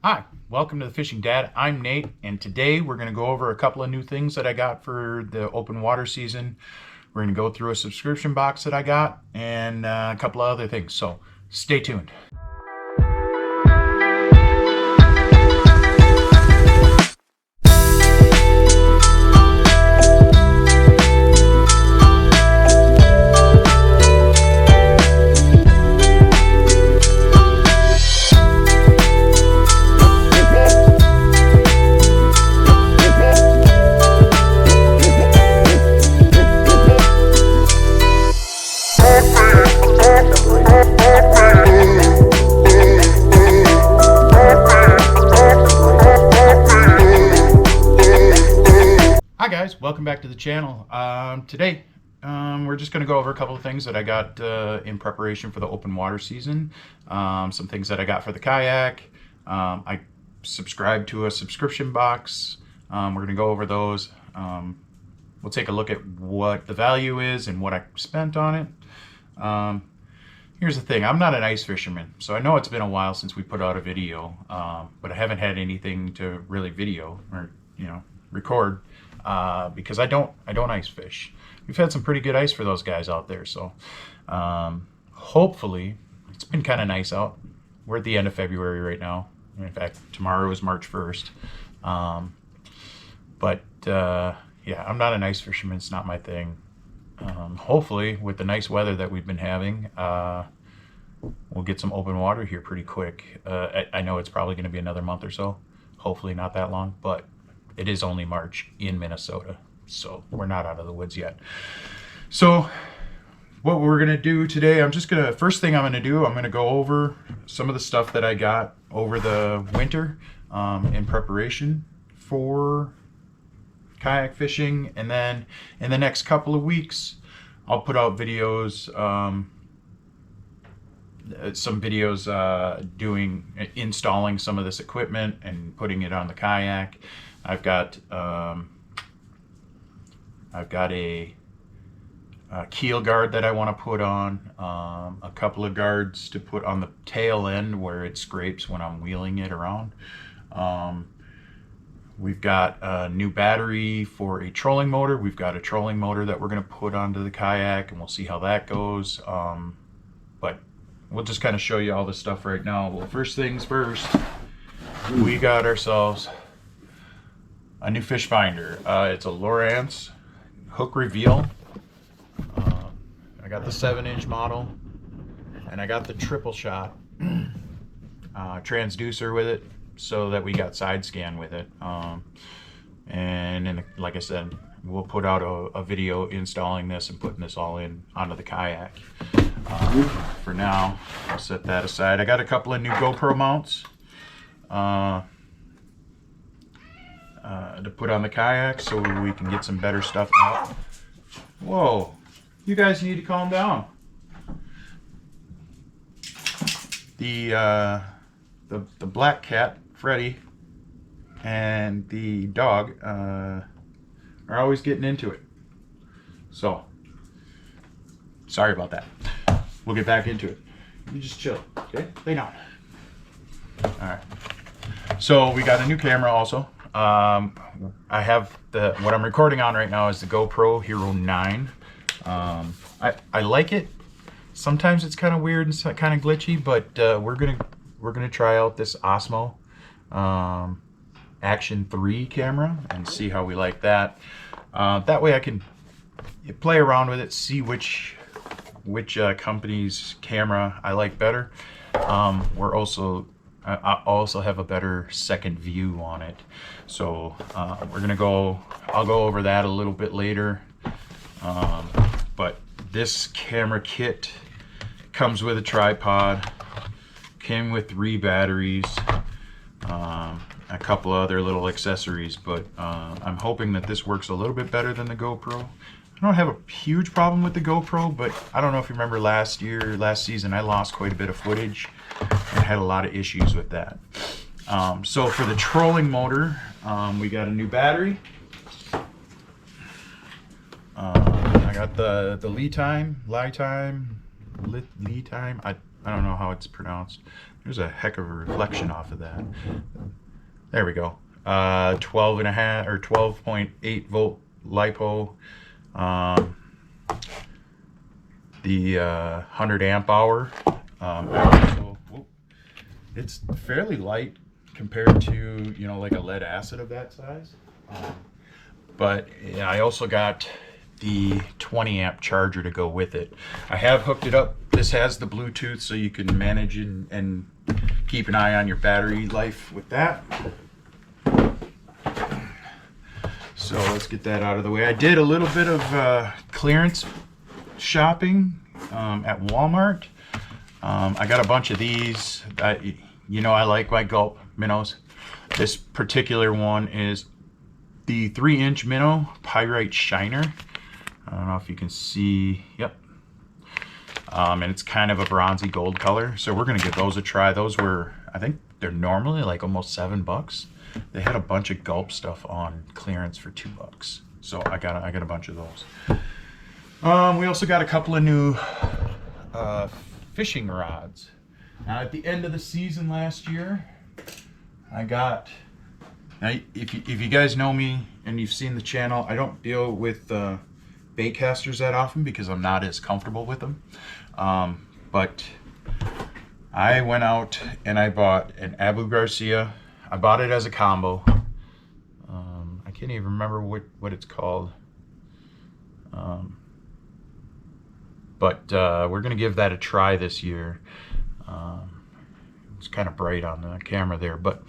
Hi, welcome to the Fishing Dad. I'm Nate, and today we're going to go over a couple of new things that I got for the open water season. We're going to go through a subscription box that I got and a couple of other things, so stay tuned. Hi guys, welcome back to the channel. Today we're just going to go over a couple of things that I got in preparation for the open water season. Some things that I got for the kayak. I subscribed to a subscription box. We're going to go over those. We'll take a look at what the value is and what I spent on it. Here's the thing, I'm not an ice fisherman, so I know it's been a while since we put out a video, but I haven't had anything to really video or record. Because I don't ice fish. We've had some pretty good ice for those guys out there, so hopefully it's been kind of nice out. We're at the end of February right now. In fact, tomorrow is March 1st. Yeah, I'm not an ice fisherman. It's not my thing. Hopefully, with the nice weather that we've been having, we'll get some open water here pretty quick. I know it's probably going to be another month or so. Hopefully not that long, but it is only March in Minnesota, so we're not out of the woods yet. So what we're gonna do today, first thing I'm gonna go over some of the stuff that I got over the winter in preparation for kayak fishing, and then in the next couple of weeks I'll put out videos, some videos installing some of this equipment and putting it on the kayak. I've got a keel guard that I want to put on, a couple of guards to put on the tail end where it scrapes when I'm wheeling it around. We've got a new battery for a trolling motor. We've got a trolling motor that we're going to put onto the kayak, and we'll see how that goes. But we'll just kind of show you all this stuff right now. Well, first things first, we got ourselves a new fish finder. It's a Lurenet hook reveal. I got the 7-inch model, and I got the triple shot transducer with it, so that we got side scan with it. And then, like I said, we'll put out a video installing this and putting this all onto the kayak. For now, I'll set that aside. I got a couple of new GoPro mounts to put on the kayak so we can get some better stuff out. Whoa, you guys need to calm down. The black cat, Freddy, and the dog are always getting into it. So, sorry about that. We'll get back into it. You just chill, okay? Lay down. Alright. So, we got a new camera also. I have what I'm recording on right now is the GoPro Hero 9. I like it. Sometimes it's kind of weird and kind of glitchy, but we're gonna try out this Osmo Action 3 camera and see how we like that. That way I can play around with it, see which company's camera I like better. I also have a better second view on it, so I'll go over that a little bit later. But this camera kit comes with a tripod, came with 3 batteries, a couple other little accessories, but I'm hoping that this works a little bit better than the GoPro. I don't have a huge problem with the GoPro, but I don't know if you remember last season, I lost quite a bit of footage and had a lot of issues with that. So for the trolling motor, we got a new battery. I got the lead time, I don't know how it's pronounced. There's a heck of a reflection off of that. There we go. 12 and a half or 12.8 volt lipo. The 100 amp hour. Also, it's fairly light compared to, you know, like a lead acid of that size. But yeah, I also got the 20 amp charger to go with it. I have hooked it up. This has the Bluetooth, so you can manage and keep an eye on your battery life with that. So let's get that out of the way. I did a little bit of clearance shopping at Walmart. I got a bunch of these. You know, I like my Gulp minnows. This particular one is the 3-inch minnow pyrite shiner. I don't know if you can see. Yep. And it's kind of a bronzy gold color. So we're gonna give those a try. Those were, I think they're normally like almost $7. They had a bunch of Gulp stuff on clearance for $2. So I got a bunch of those. We also got a couple of new fishing rods. Now at the end of the season last year, I got, now if you guys know me and you've seen the channel, I don't deal with bait casters that often because I'm not as comfortable with them. But I went out and I bought an Abu Garcia. I bought it as a combo. I can't even remember what it's called. But we're gonna give that a try this year. It's kind of bright on the camera there, but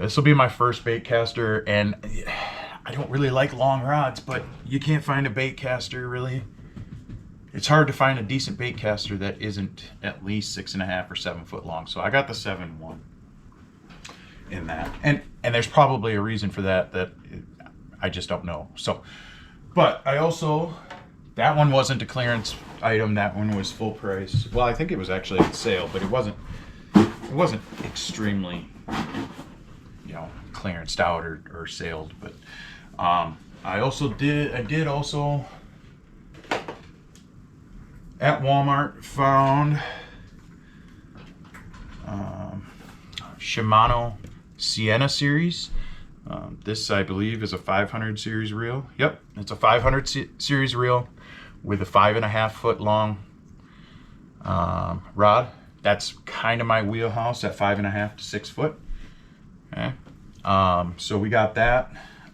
this will be my first bait caster, and I don't really like long rods, but you can't find a bait caster really. It's hard to find a decent bait caster that isn't at least 6.5 or 7 foot long. So I got the 7.1 in that, and there's probably a reason for that I just don't know. So, but I also, that one wasn't a clearance item. That one was full price. Well, I think it was actually on sale, but it wasn't extremely, you know, clearanced out or sailed. But I did also at Walmart found Shimano Sienna series. This, I believe, is a 500 series reel. Yep, it's a 500 series reel with a 5.5 foot long rod. That's kind of my wheelhouse at 5.5 to 6 foot. Okay, so we got that.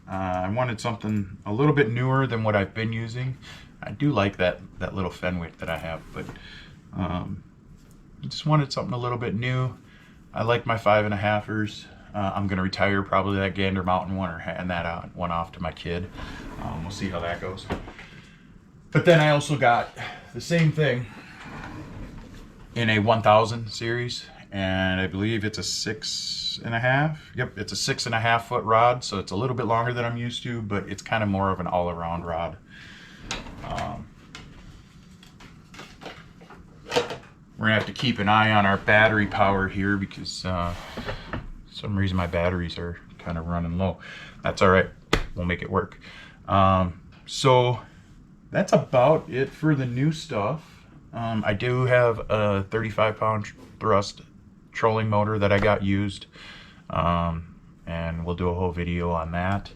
I wanted something a little bit newer than what I've been using. I do like that little Fenwick that I have, but I just wanted something a little bit new. I like my 5.5ers. I'm gonna retire probably that Gander Mountain one or hand that one off to my kid. We'll see how that goes. But then I also got the same thing in a 1000 series, and I believe it's a 6.5. Yep, it's a 6.5 foot rod, so it's a little bit longer than I'm used to, but it's kind of more of an all-around rod. We're gonna have to keep an eye on our battery power here because for some reason my batteries are kind of running low. That's all right, we'll make it work. So that's about it for the new stuff. I do have a 35-pound thrust trolling motor that I got used, and we'll do a whole video on that,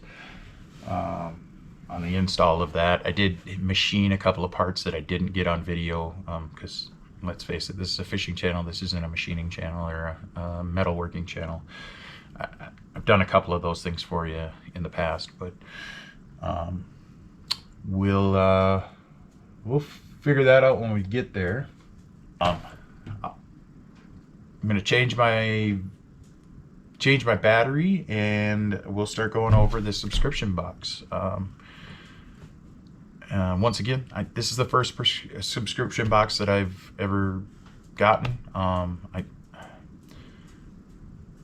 on the install of that. I did machine a couple of parts that I didn't get on video because let's face it, this is a fishing channel. This isn't a machining channel or a metalworking channel. I've done a couple of those things for you in the past, but we'll figure that out when we get there. I'm gonna change my battery, and we'll start going over the subscription box. Once again, this is the first subscription box that I've ever gotten. I'm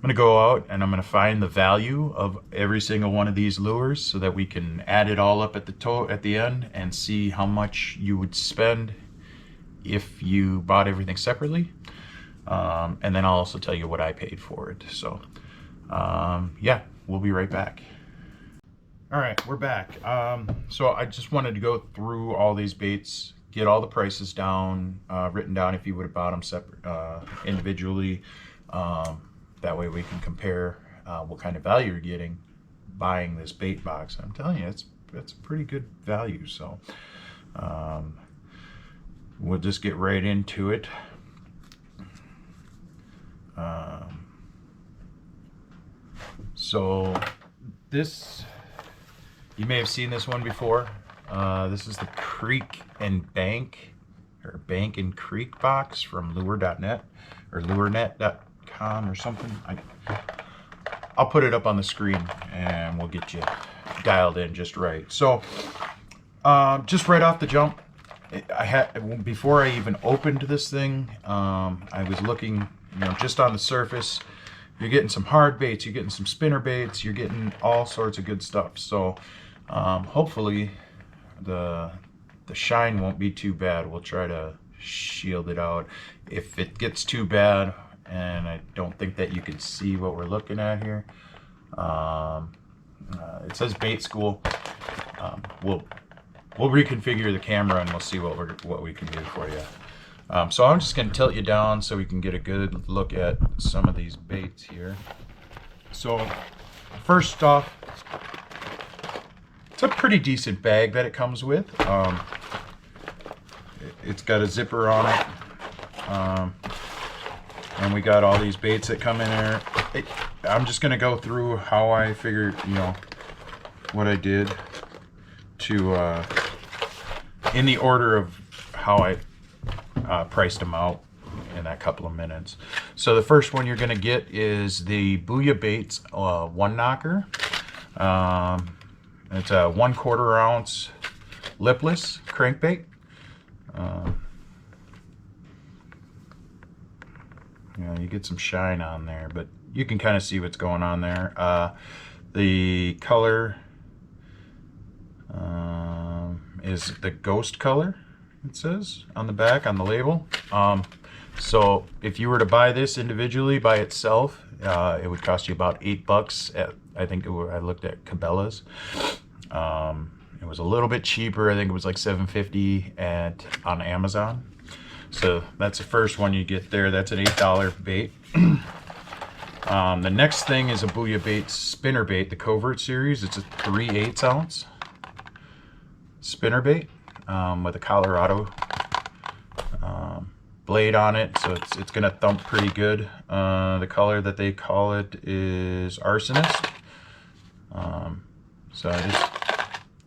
gonna go out and I'm gonna find the value of every single one of these lures so that we can add it all up at the end and see how much you would spend if you bought everything separately. And then I'll also tell you what I paid for it. So yeah, we'll be right back. All right, we're back. So I just wanted to go through all these baits get all the prices down, written down if you would have bought them separate, individually. That way we can compare what kind of value you're getting buying this bait box. I'm telling you, it's a pretty good value. So we'll just get right into it. So this, you may have seen this one before. This is the Creek and Bank, or Bank and Creek box from Lure.net or Lurenet.com or something. I'll put it up on the screen and we'll get you dialed in just right. So just right off the jump, before I even opened this thing, I was looking, just on the surface. You're getting some hard baits, you're getting some spinner baits, you're getting all sorts of good stuff. So hopefully the shine won't be too bad. We'll try to shield it out. If it gets too bad, and I don't think that you can see what we're looking at here, it says bait school. We'll reconfigure the camera and we'll see what we can do for you. So I'm just going to tilt you down so we can get a good look at some of these baits here. So first off, it's a pretty decent bag that it comes with. It's got a zipper on it. And we got all these baits that come in there. I'm just going to go through how I figured, what I did to, in the order of how I priced them out in that couple of minutes. So the first one you're going to get is the Booyah Baits One Knocker. It's a 1/4 ounce lipless crankbait. You get some shine on there, but you can kind of see what's going on there. The color is the ghost color, it says on the back on the label. So if you were to buy this individually by itself, it would cost you about $8 at, I looked at Cabela's. It was a little bit cheaper. I think it was like $7.50 on Amazon. So that's the first one you get there. That's an $8 bait. The next thing is a Booyah Baits spinner bait, the Covert series. It's a 3/8 ounce spinner bait with a Colorado blade on it, so it's gonna thump pretty good. The color that they call it is Arsonist. So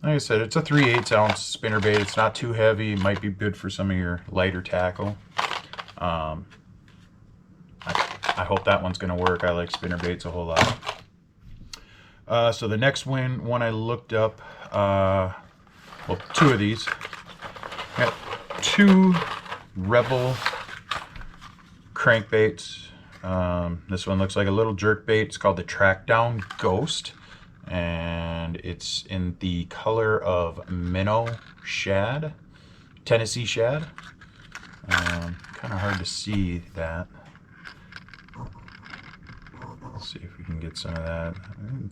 like I said, it's a 3/8 ounce spinner bait. It's not too heavy. It might be good for some of your lighter tackle. I hope that one's gonna work. I like spinner baits a whole lot. So the next one I looked up, well, two of these. Got two Rebel crankbaits. This one looks like a little jerk bait. It's called the Trackdown Ghost, and it's in the color of minnow shad, Tennessee shad. Kind of hard to see that. Let's see if we can get some of that.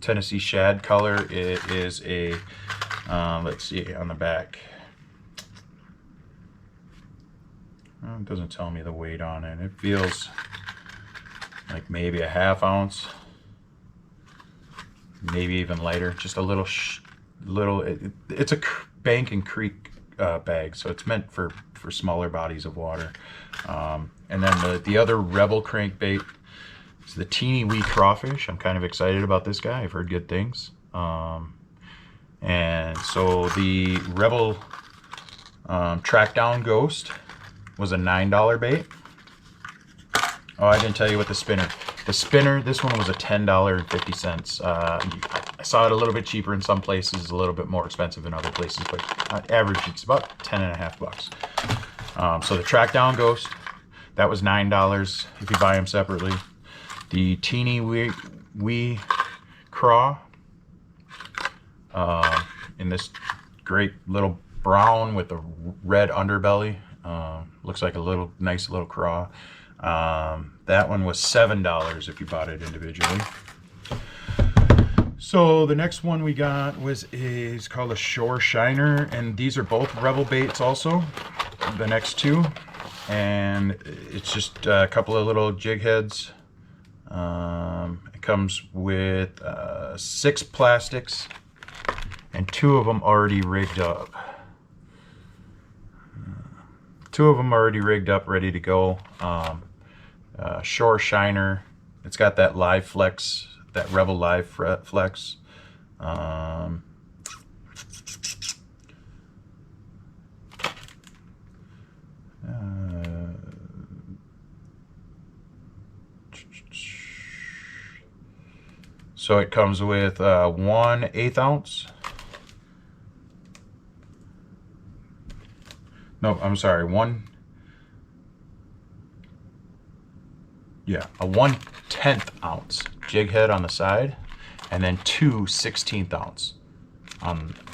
Tennessee shad color. It is a, let's see on the back. It doesn't tell me the weight on it. It feels like maybe a 1/2 ounce, maybe even lighter. Just a little, it's a Bank and Creek bag, so it's meant for smaller bodies of water. And then the other Rebel crankbait is the Teeny Wee Crawfish. I'm kind of excited about this guy. I've heard good things. And so the Rebel Trackdown Ghost was a $9 bait. Oh, I didn't tell you what the spinner. The spinner, this one was a $10.50. I saw it a little bit cheaper in some places, a little bit more expensive in other places, but on average it's about $10.50. So the Trackdown Ghost, that was $9 if you buy them separately. The Teeny Wee Craw, in this great little brown with a red underbelly. Looks like a nice little craw. That one was $7 if you bought it individually. So the next one we got is called a Shore Shiner, and these are both Rebel baits also, the next two. And it's just a couple of little jig heads. It comes with 6 plastics and 2 of them already rigged up. 2 of them already rigged up, ready to go. Shore Shiner. It's got that live flex, that Rebel live flex. So it comes with 1/8 ounce. No, I'm sorry, a 1/10 ounce jig head on the side, and then 2 16th ounce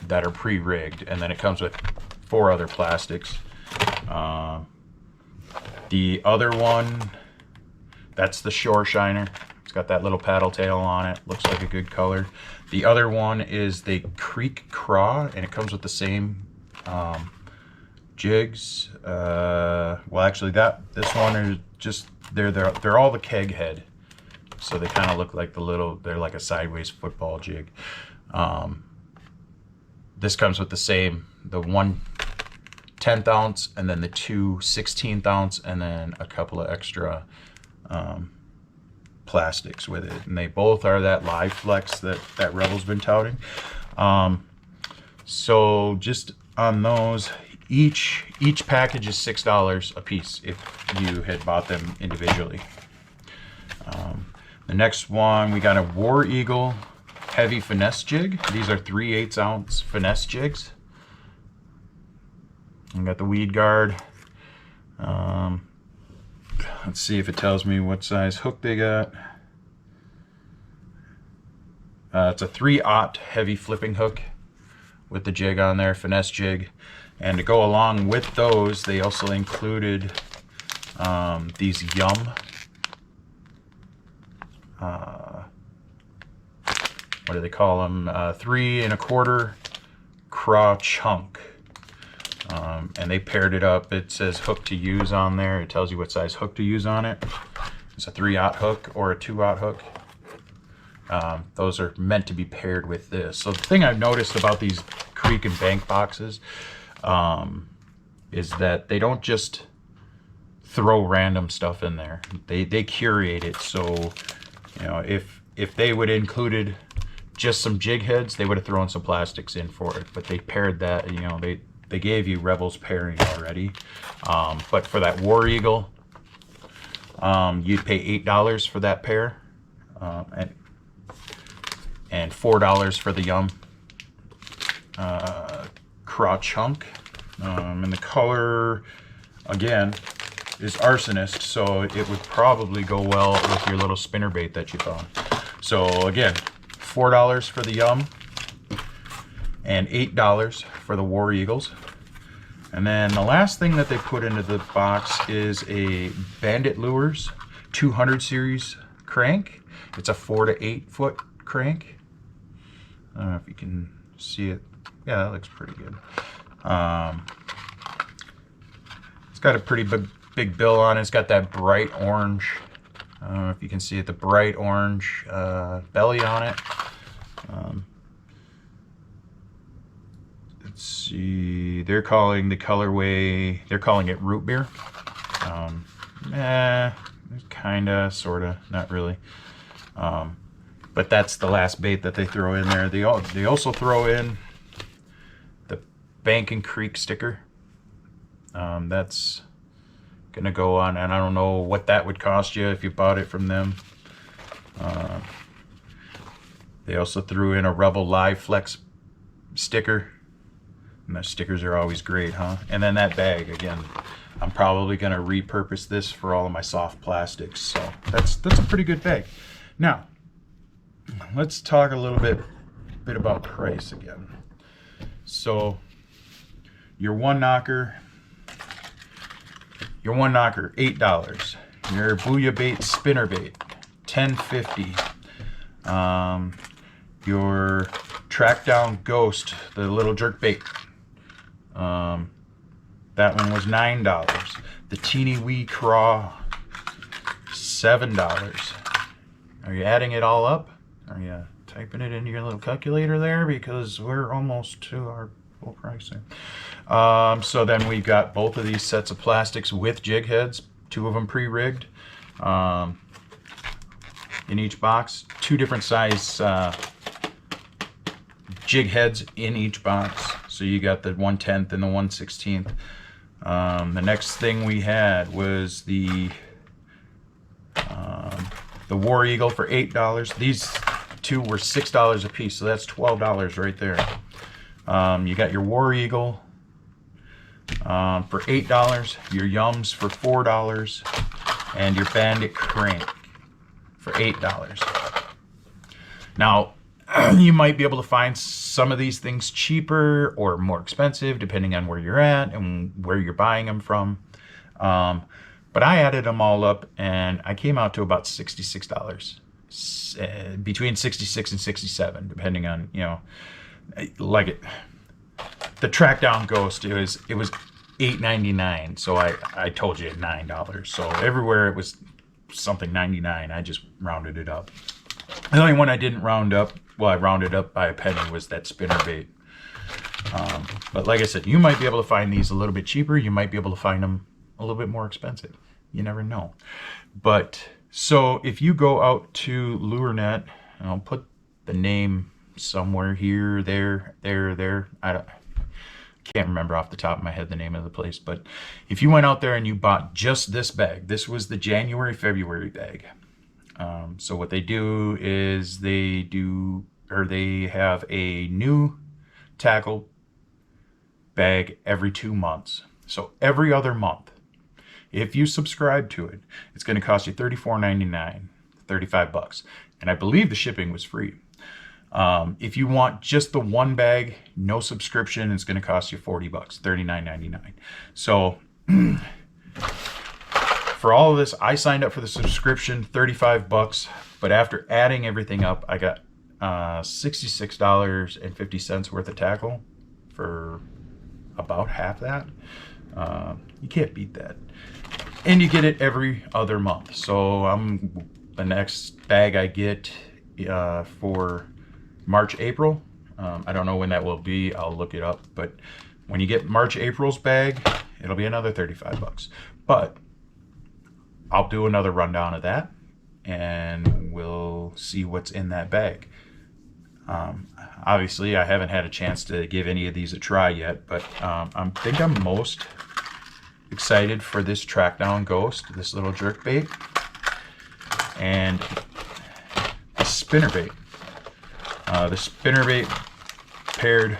that are pre-rigged, and then it comes with 4 other plastics. The other one, that's the Shore Shiner. It's got that little paddle tail on it. Looks like a good color. The other one is the Creek Craw, and it comes with the same jigs. Well, actually, this one is just they're all the keg head, so they kind of look like they're like a sideways football jig. This comes with the 1/10 ounce, and then the 2 16th ounce, and then a couple of extra plastics with it, and they both are that live flex that Rebel's been touting. So just on those, each package is $6 a piece if you had bought them individually. The next one, we got a War Eagle heavy finesse jig. These are 3/8 ounce finesse jigs. We got the weed guard. Let's see if it tells me what size hook they got. It's a 3/0 heavy flipping hook with the jig on there, finesse jig. And to go along with those, they also included these Yum. What do they call them? 3 1/4 craw chunk. And they paired it up. It says hook to use on there. It tells you what size hook to use on it. It's a 3/0 hook or a 2/0 hook. Those are meant to be paired with this. So the thing I've noticed about these creek and bank boxes is that they don't just throw random stuff in there. They curate it. So, you know, if they would included just some jig heads, they would have thrown some plastics in for it. But they paired that, you know, they gave you Rebel's pairing already. But for that War Eagle, you'd pay $8 for that pair, and $4 for the Yum craw chunk. And the color, again, is arsonist, so it would probably go well with your little spinnerbait that you found. So again, $4 for the Yum and $8 for the War Eagles. And then the last thing that they put into the box is a Bandit Lures 200 series crank. It's a 4 to 8 foot crank. I don't know if you can see it. Yeah, that looks pretty good. It's got a pretty big bill on it. It's got that bright orange, I don't know if you can see it, the bright orange belly on it. Let's see, they're calling the colorway, they're calling it root beer. Kinda, sorta, not really. But that's the last bait that they throw in there. They also throw in the Bank and Creek sticker. That's gonna go on, and I don't know what that would cost you if you bought it from them. They also threw in a Rebel Live Flex sticker, and the stickers are always great, huh? And then that bag, again, I'm probably gonna repurpose this for all of my soft plastics, so that's a pretty good bag. Now, let's talk a little bit about price again. So your one knocker, $8. Your Booyah Bait spinner bait, $10.50. your Track Down Ghost, the little jerk bait. That one was $9. The Teeny Wee Craw, $7. Are you adding it all up? Are you typing it into your little calculator there? Because we're almost to our full price there. So then we got both of these sets of plastics with jig heads, 2 of them pre-rigged. In each box, 2 different size jig heads in each box. So you got the 1/10 and the 1/16. The next thing we had was the War Eagle for $8. These 2 were $6 a piece, so that's $12 right there. You got your War Eagle for $8, your Yums for $4, and your Bandit Crank for $8. Now, you might be able to find some of these things cheaper or more expensive depending on where you're at and where you're buying them from. But I added them all up and I came out to about $66, between $66 and $67, depending on, you know, like it. The Track Down Ghost, it was $8.99, so I told you at $9. So everywhere it was something 99. I just rounded it up. The only one I didn't round up, well, I rounded up by a penny, was that spinner bait. But like I said, you might be able to find these a little bit cheaper. You might be able to find them a little bit more expensive. You never know. But so if you go out to Lurenet, and I'll put the name somewhere here, there. I can't remember off the top of my head the name of the place. But if you went out there and you bought just this bag, this was the January-February bag. So what they do is they have a new tackle bag every 2 months. So every other month, if you subscribe to it, it's going to cost you $34.99, $35, and I believe the shipping was free. If you want just the one bag, no subscription, it's going to cost you $40, $39.99. So for all of this, I signed up for the subscription, $35, but after adding everything up, I got $66.50 worth of tackle for about half that. You can't beat that. And you get it every other month. So the next bag I get for March, April, I don't know when that will be. I'll look it up. But when you get March, April's bag, it'll be another $35. But I'll do another rundown of that, and we'll see what's in that bag. Obviously, I haven't had a chance to give any of these a try yet, but I think I'm most excited for this Track Down Ghost, this little jerk bait, and the spinner bait. The spinner bait paired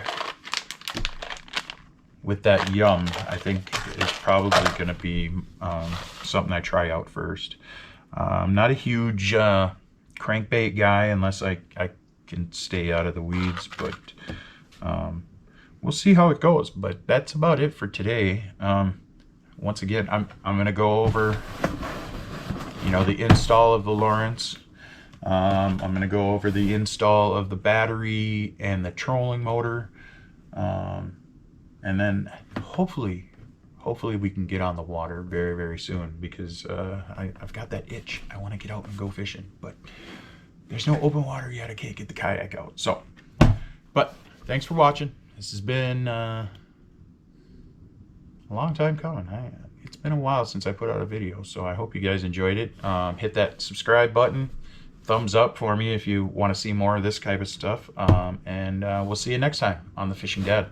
with that Yum, I think, is probably going to be something I try out first. I'm not a huge crankbait guy unless I can stay out of the weeds, but we'll see how it goes. But that's about it for today. Once again, I'm going to go over, you know, the install of the Lawrence. I'm going to go over the install of the battery and the trolling motor. And then hopefully we can get on the water very, very soon, because I've got that itch. I want to get out and go fishing, but there's no open water yet. I can't get the kayak out. So, but thanks for watching. This has been a long time coming. It's been a while since I put out a video, so I hope you guys enjoyed it. Hit that subscribe button. Thumbs up for me if you want to see more of this type of stuff. And we'll see you next time on The Fishing Dad.